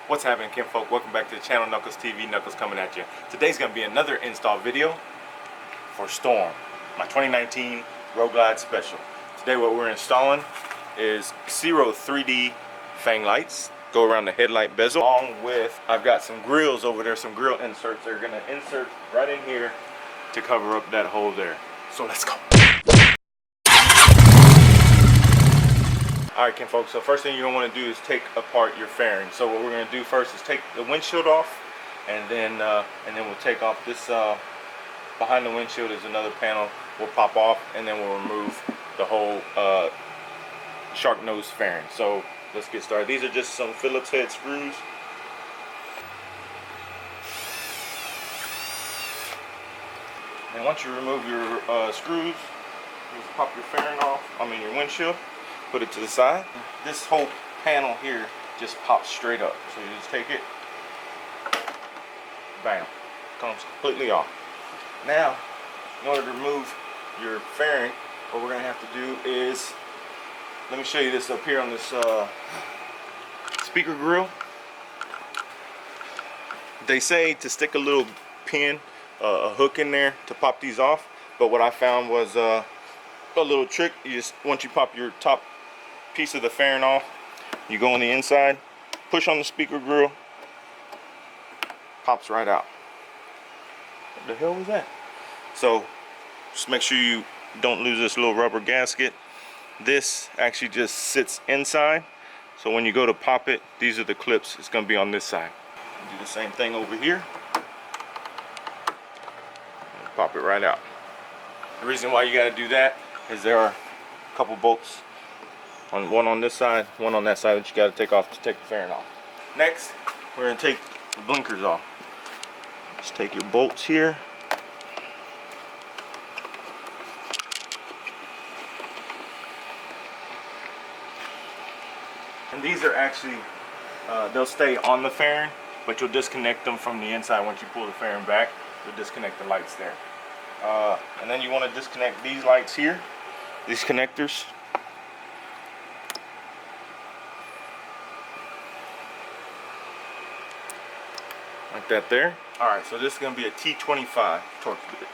What's happening, kinfolk? Welcome back to the channel, Knuckles TV. Knuckles coming at you. Today's gonna be another install video for Storm, my 2019 Road Glide Special. Today what we're installing is Ciro 3D Fang lights. Go around the headlight bezel. Along with, I've got some grills over there, some grill inserts. They're gonna insert right in here to cover up that hole there. So let's go. Alright, kinfolk, so first thing you're going to want to do is take apart your fairing. So what we're going to do first is take the windshield off, and then we'll take off this, behind the windshield is another panel we'll pop off, and then we'll remove the whole shark nose fairing. So let's get started. These are just some Phillips head screws. And once you remove your screws, just pop your fairing off, your windshield. Put it to the side. This whole panel here just pops straight up. So you just take it, bam, comes completely off. Now, in order to remove your fairing, what we're gonna have to do is, let me show you this up here on this speaker grill. They say to stick a little pin, a hook in there to pop these off, but what I found was a little trick. You just, once you pop your top piece of the fairing off, you go on the inside, push on the speaker grill, pops right out. What the hell was that? So just make sure you don't lose this little rubber gasket. This actually just sits inside, so when you go to pop it, these are the clips. It's going to be on this side. Do the same thing over here, and pop it right out. The reason why you got to do that is there are a couple bolts, one on this side, one on that side, that you got to take off to take the fairing off. Next, we're going to take the blinkers off. Just take your bolts here, and these are actually they'll stay on the fairing, but you'll disconnect them from the inside. Once you pull the fairing back, you'll disconnect the lights there. And then you want to disconnect these lights here, these connectors. Like that there. Alright, so this is going to be a T25 torque bit.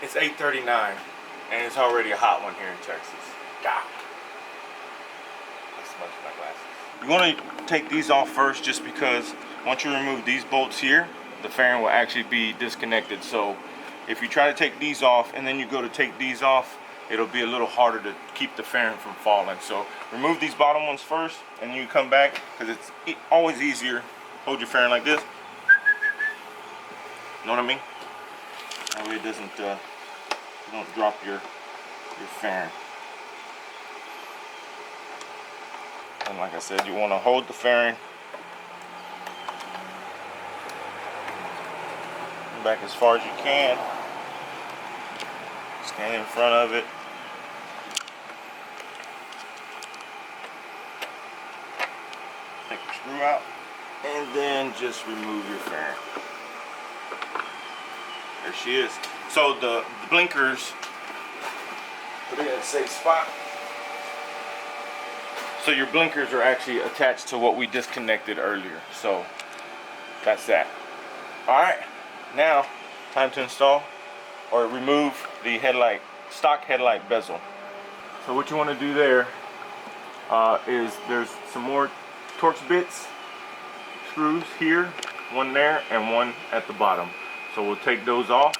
It's 8:39 and it's already a hot one here in Texas. God. I smudged my glasses. You want to take these off first, just because once you remove these bolts here, the fairing will actually be disconnected. So if you try to take these off and then you go to take these off, it'll be a little harder to keep the fairing from falling. So remove these bottom ones first, and you come back, because it's always easier. Hold your fairing like this. Know what I mean? That way it doesn't you don't drop your fairing. And like I said, you want to hold the fairing back as far as you can. Stand in front of it. Take your screw out, and then just remove your fairing. There she is. So the blinkers, put it in a safe spot. So your blinkers are actually attached to what we disconnected earlier. So that's that. Alright, now time to install or remove the stock headlight bezel. So what you want to do there is there's some more Torx bits, screws here, one there and one at the bottom. So we'll take those off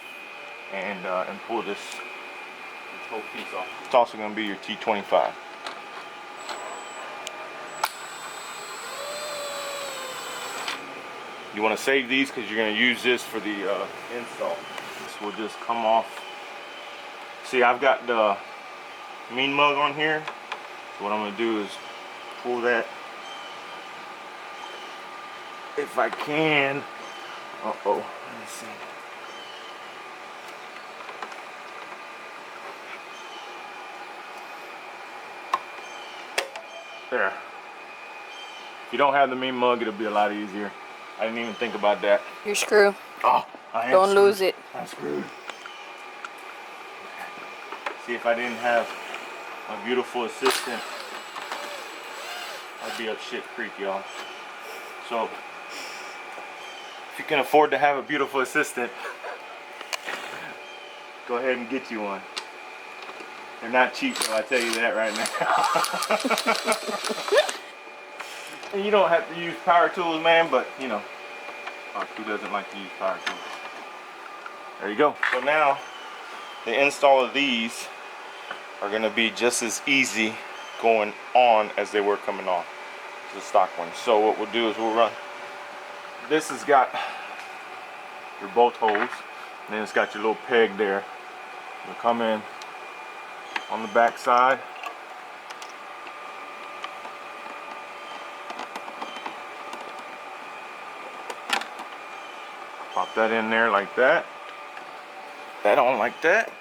and pull this whole piece off. It's also going to be your T25. You want to save these because you're going to use this for the install. This will just come off. See, I've got the mean mug on here. So what I'm going to do is pull that if I can. Uh-oh, let me see. There. If you don't have the mean mug, it'll be a lot easier. I didn't even think about that. Your screw. Oh, I am Don't screwed. lose it. I'm screwed. Okay. See, if I didn't have a beautiful assistant, I'd be up shit creek, y'all. So, if you can afford to have a beautiful assistant, go ahead and get you one. They're not cheap, though, I tell you that right now. And you don't have to use power tools, man, but you know, who doesn't like to use power tools? There you go. So now, the install of these are gonna be just as easy going on as they were coming off the stock ones. So what we'll do is we'll run. This has got your bolt holes, and then it's got your little peg there. You'll come in on the back side. Pop that in there like that. That on like that.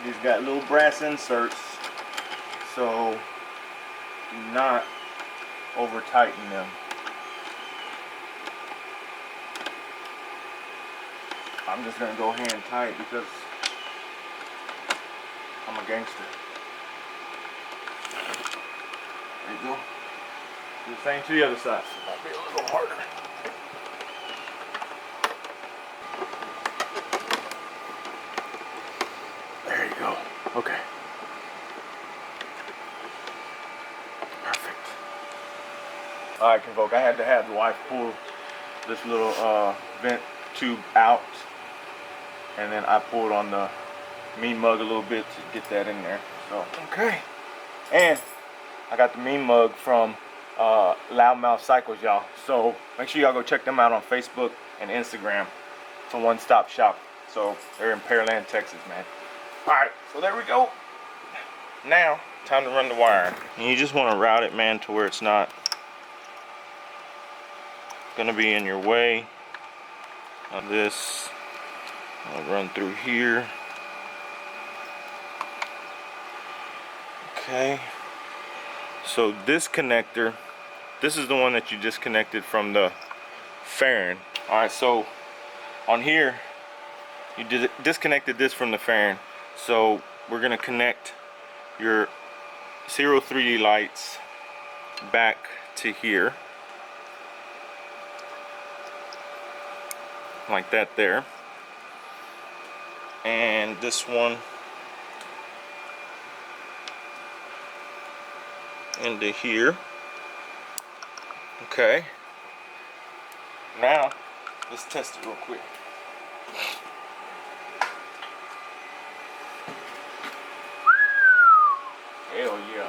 These got little brass inserts, so do not over tighten them. I'm just gonna go hand tight because I'm a gangster. There you go. Do the same to the other side. So might be a little harder. There you go. Okay. Perfect. Alright, Convoke, I had to have the wife pull this little vent tube out, and then I pulled on the mean mug a little bit to get that in there. So, okay. And I got the mean mug from Loudmouthcyclestx, y'all. So make sure y'all go check them out on Facebook and Instagram. It's a one-stop shop. So they're in Pearland, Texas, man. Alright, so there we go. Now, time to run the wiring. And you just want to route it, man, to where it's not gonna be in your way. Now this, I'll run through here. Okay. So this connector, this is the one that you disconnected from the fairing. Alright, so on here, you disconnected this from the fairing. So we're gonna connect your Ciro 3D lights back to here. Like that there. And this one into here. Okay. Now, let's test it real quick. Hell yeah.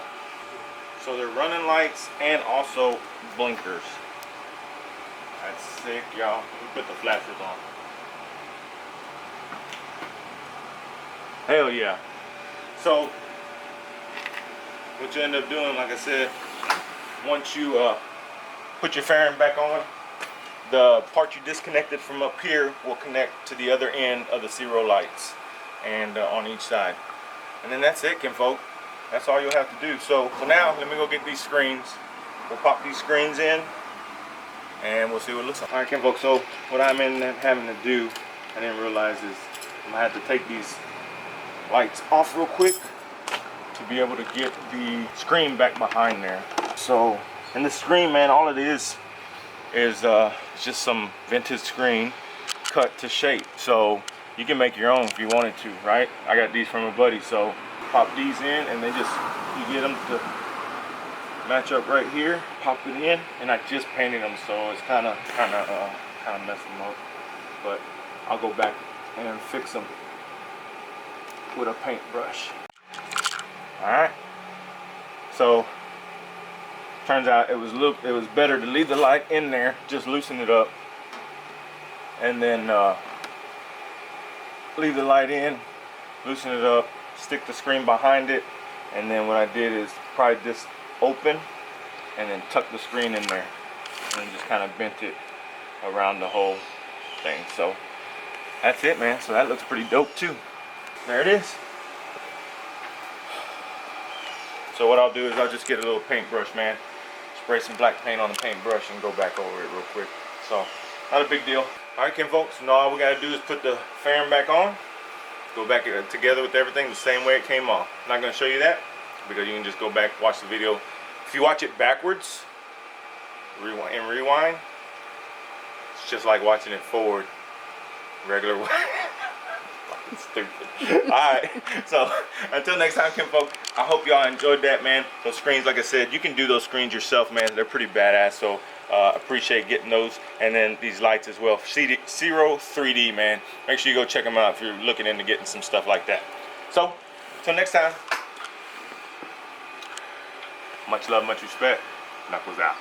So they're running lights and also blinkers. That's sick, y'all. We put the flashers on. Hell yeah. So what you end up doing, like I said, once you put your fairing back on, the part you disconnected from up here will connect to the other end of the Ciro lights, and on each side. And then that's it, kinfolk. That's all you'll have to do. So now, let me go get these screens. We'll pop these screens in, and we'll see what it looks like. Alright, kinfolk, so what I'm having to do, I didn't realize, is I'm gonna have to take these lights off real quick to be able to get the screen back behind there. So, and the screen, man, all it is just some vintage screen cut to shape. So you can make your own if you wanted to, right? I got these from a buddy, so pop these in, and they just, you get them to match up right here. Pop it in, and I just painted them, so it's kind of messing them up. But I'll go back and fix them with a paintbrush. All right. So turns out it was better to leave the light in there, just loosen it up, and then leave the light in, loosen it up, stick the screen behind it, and then what I did is pry this open and then tuck the screen in there, and then just kind of bent it around the whole thing. So that's it, man. So that looks pretty dope too. There it is. So what I'll do is I'll just get a little paintbrush, man, spray some black paint on the paintbrush and go back over it real quick. So not a big deal. All right, Kim folks, now all we gotta do is put the fan back on, go back together with everything the same way it came off. I'm not gonna show you that because you can just go back, watch the video. If you watch it backwards, rewind, it's just like watching it forward, regular way. Fucking stupid. Alright, so until next time, Kim folk, I hope y'all enjoyed that, man. Those screens, like I said, you can do those screens yourself, man. They're pretty badass, so appreciate getting those. And then these lights as well. Ciro 3D, man. Make sure you go check them out if you're looking into getting some stuff like that. So, until next time, much love, much respect. Knuckles out.